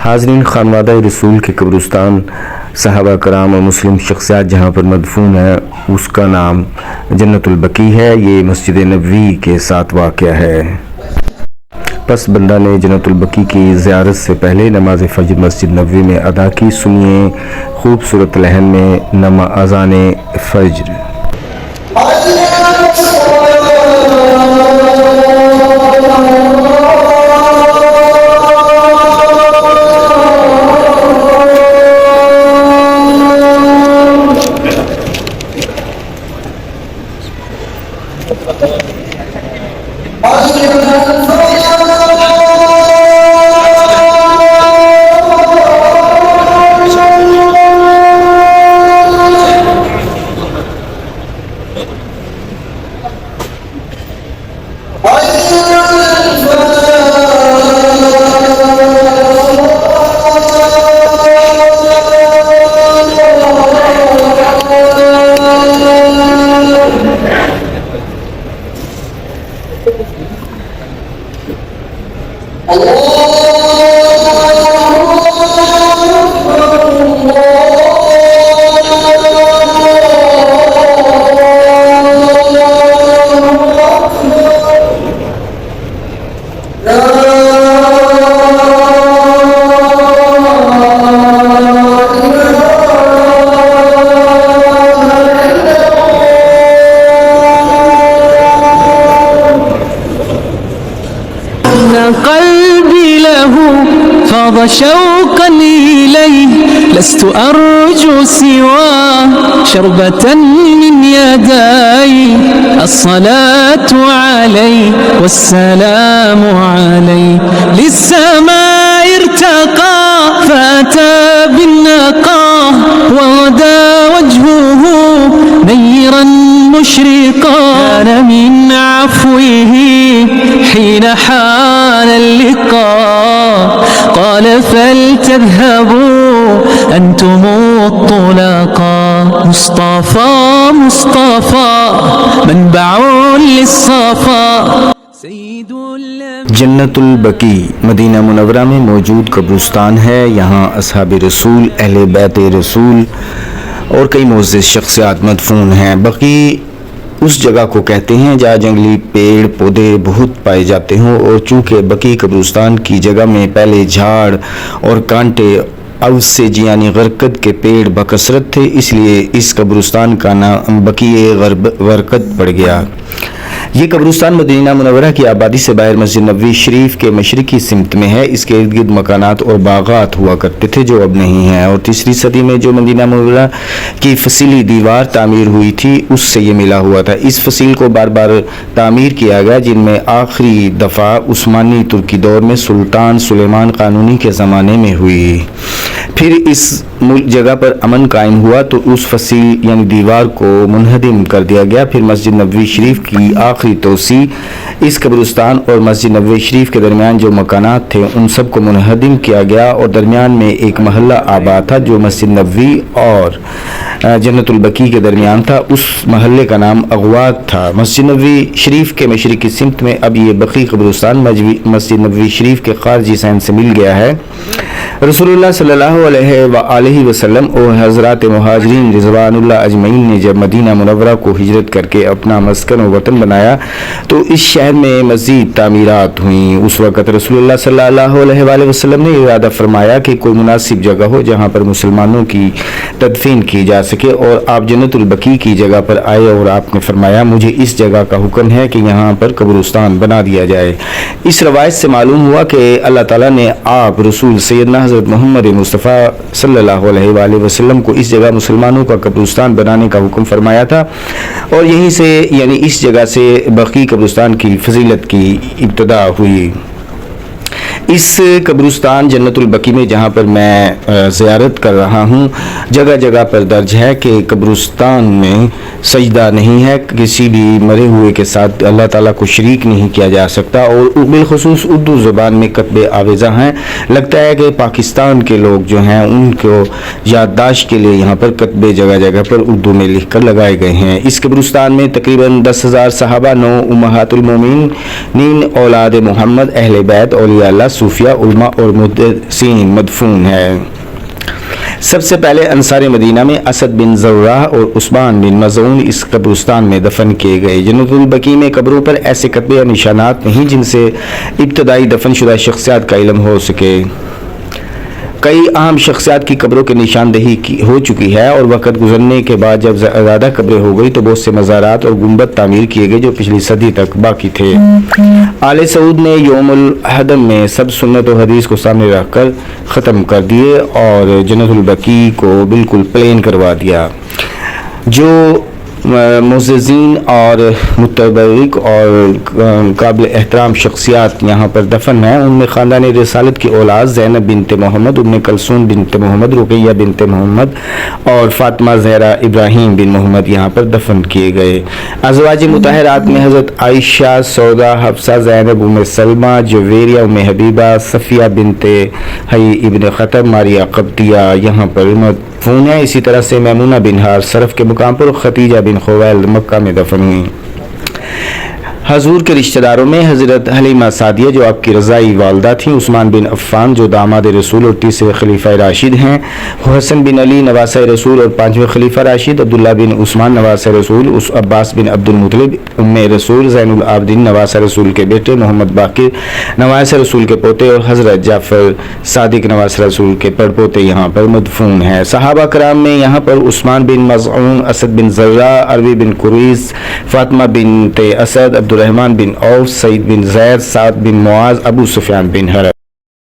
حاضرین، خانوادہ رسول کے قبرستان صحابہ کرام اور مسلم شخصیات جہاں پر مدفون ہے اس کا نام جنت البقیع ہے۔ یہ مسجد نبوی کے ساتھ واقع ہے۔ پس بندہ نے جنت البقیع کی زیارت سے پہلے نماز فجر مسجد نبوی میں ادا کی۔ سنیے خوبصورت لحن میں اذان فجر۔ قلبي له فاض شوقا إليه لست أرجو سوى شربة من يدي الصلاة عليه والسلام عليه للسماء ارتقى فأتى بالنقاء وغدا وجهه نيرا مشرقا كان من عفوه حين حان اللقاء قال فلتذهبوا أنتم الطلقاء مصطفى مصطفى منبع للصفا سيد جنت البقیع مدینہ منورہ میں موجود قبرستان ہے۔ یہاں اصحاب رسول، اہل بیت رسول اور کئی معزز شخصیات مدفون ہیں۔ بقیع اس جگہ کو کہتے ہیں جہاں جنگلی پیڑ پودے بہت پائے جاتے ہوں، اور چونکہ بقیع قبرستان کی جگہ میں پہلے جھاڑ اور کانٹے اوسیج یعنی غرقد کے پیڑ بکثرت تھے، اس لیے اس قبرستان کا نام بقیع غرقد پڑ گیا۔ یہ قبرستان مدینہ منورہ کی آبادی سے باہر مسجد نبوی شریف کے مشرقی سمت میں ہے۔ اس کے ارد گرد مکانات اور باغات ہوا کرتے تھے جو اب نہیں ہیں، اور تیسری صدی میں جو مدینہ منورہ کی فصیلی دیوار تعمیر ہوئی تھی اس سے یہ ملا ہوا تھا۔ اس فصیل کو بار بار تعمیر کیا گیا، جن میں آخری دفعہ عثمانی ترکی دور میں سلطان سلیمان قانونی کے زمانے میں ہوئی۔ پھر اس جگہ پر امن قائم ہوا تو اس فصیل یعنی دیوار کو منہدم کر دیا گیا۔ پھر مسجد نبوی شریف کی آخری توسیع، اس قبرستان اور مسجد نبوی شریف کے درمیان جو مکانات تھے ان سب کو منہدم کیا گیا، اور درمیان میں ایک محلہ آباد تھا جو مسجد نبوی اور جنت البقیع کے درمیان تھا۔ اس محلے کا نام اغوات تھا۔ مسجد نبوی شریف کے مشرقی سمت میں اب یہ بقیع قبرستان مسجد نبوی شریف کے خارجی صحن سے مل گیا ہے۔ رسول اللہ صلی اللہ علیہ وآلہ وسلم اور حضرات مہاجرین رضوان اللہ اجمعین نے جب مدینہ منورہ کو ہجرت کر کے اپنا مسکن و وطن بنایا تو اس شہر میں مزید تعمیرات ہوئیں۔ اس وقت رسول اللہ صلی اللہ علیہ وآلہ وسلم نے ارادہ فرمایا کہ کوئی مناسب جگہ ہو جہاں پر مسلمانوں کی تدفین کی جا سکے، اور آپ جنت البقیع کی جگہ پر آئے اور آپ نے فرمایا مجھے اس جگہ کا حکم ہے کہ یہاں پر قبرستان بنا دیا جائے۔ اس روایت سے معلوم ہوا کہ اللہ تعالیٰ نے آپ رسول سیدنا حضرت محمد مصطفیٰ صلی اللہ علیہ وآلہ وسلم کو اس جگہ مسلمانوں کا قبرستان بنانے کا حکم فرمایا تھا، اور یہیں سے یعنی اس جگہ سے بقیع قبرستان کی فضیلت کی ابتدا ہوئی۔ اس قبرستان جنت البقیع میں جہاں پر میں زیارت کر رہا ہوں، جگہ جگہ پر درج ہے کہ قبرستان میں سجدہ نہیں ہے، کسی بھی مرے ہوئے کے ساتھ اللہ تعالیٰ کو شریک نہیں کیا جا سکتا، اور بالخصوص اردو زبان میں کتب آویزہ ہیں۔ لگتا ہے کہ پاکستان کے لوگ جو ہیں ان کو یادداشت کے لیے یہاں پر کتبے جگہ جگہ پر اردو میں لکھ کر لگائے گئے ہیں۔ اس قبرستان میں تقریباً 10,000 صحابہ، 9 امہات المومنین، اولاد محمد، اہل بیت، اولیاء اللہ، صوفیہ علماء اور محدثین مدفون ہے۔ سب سے پہلے انصار مدینہ میں اسد بن زراح اور عثمان بن مظعون اس قبرستان میں دفن کیے گئے۔ جنت البقیع میں قبروں پر ایسے کتبے یا نشانات نہیں جن سے ابتدائی دفن شدہ شخصیات کا علم ہو سکے۔ کئی اہم شخصیات کی قبروں کی نشاندہی ہو چکی ہے اور وقت گزرنے کے بعد جب زیادہ قبریں ہو گئی تو بہت سے مزارات اور گنبد تعمیر کیے گئے جو پچھلی صدی تک باقی تھے۔ آل سعود نے یوم الہدم میں سب سنت و حدیث کو سامنے رکھ کر ختم کر دیے اور جنت البقیع کو بالکل پلین کروا دیا۔ جو معززین اور متبرک اور قابل احترام شخصیات یہاں پر دفن ہیں ان میں خاندان رسالت کی اولاد زینب بنت محمد، ام کلثوم بنت محمد، رقیہ بنت محمد اور فاطمہ زہرا ابراہیم بن محمد یہاں پر دفن کیے گئے۔ ازواج مطہرات میں حضرت عائشہ، سودا، حفصہ، زینب، ام سلمہ، جویریہ، ام حبیبہ، صفیہ بنت حی ابن خطب، ماریہ قبطیہ یہاں پر مدفون ہیں۔ اسی طرح سے میمونہ بن حارث صرف کے مقام پر خدیجہ بن خویلد مکہ میں دفن ہوئی۔ حضور کے رشتہ داروں میں حضرت حلیمہ سعدیہ جو آپ کی رضائی والدہ تھیں، عثمان بن عفان جو داماد رسول اور تیسرے خلیفہ راشد ہیں، حسن بن علی نواسہ رسول اور پانچویں خلیفہ راشد، عبداللہ بن عثمان نواسہ رسول، عباس بن عبد المطلب ام رسول، زین العابدین نواسہ رسول کے بیٹے، محمد باقر نواسہ رسول کے پوتے اور حضرت جعفر صادق نواسہ رسول کے پڑپوتے یہاں پر مدفون ہیں۔ صحابہ کرام میں یہاں پر عثمان بن مظعون، اسد بن زراح، عربی بن قریظ، فاطمہ بنت اسد، عبد الرحمن بن عوف، سعید بن زید، سعد بن معاذ، ابو سفیان بن حرب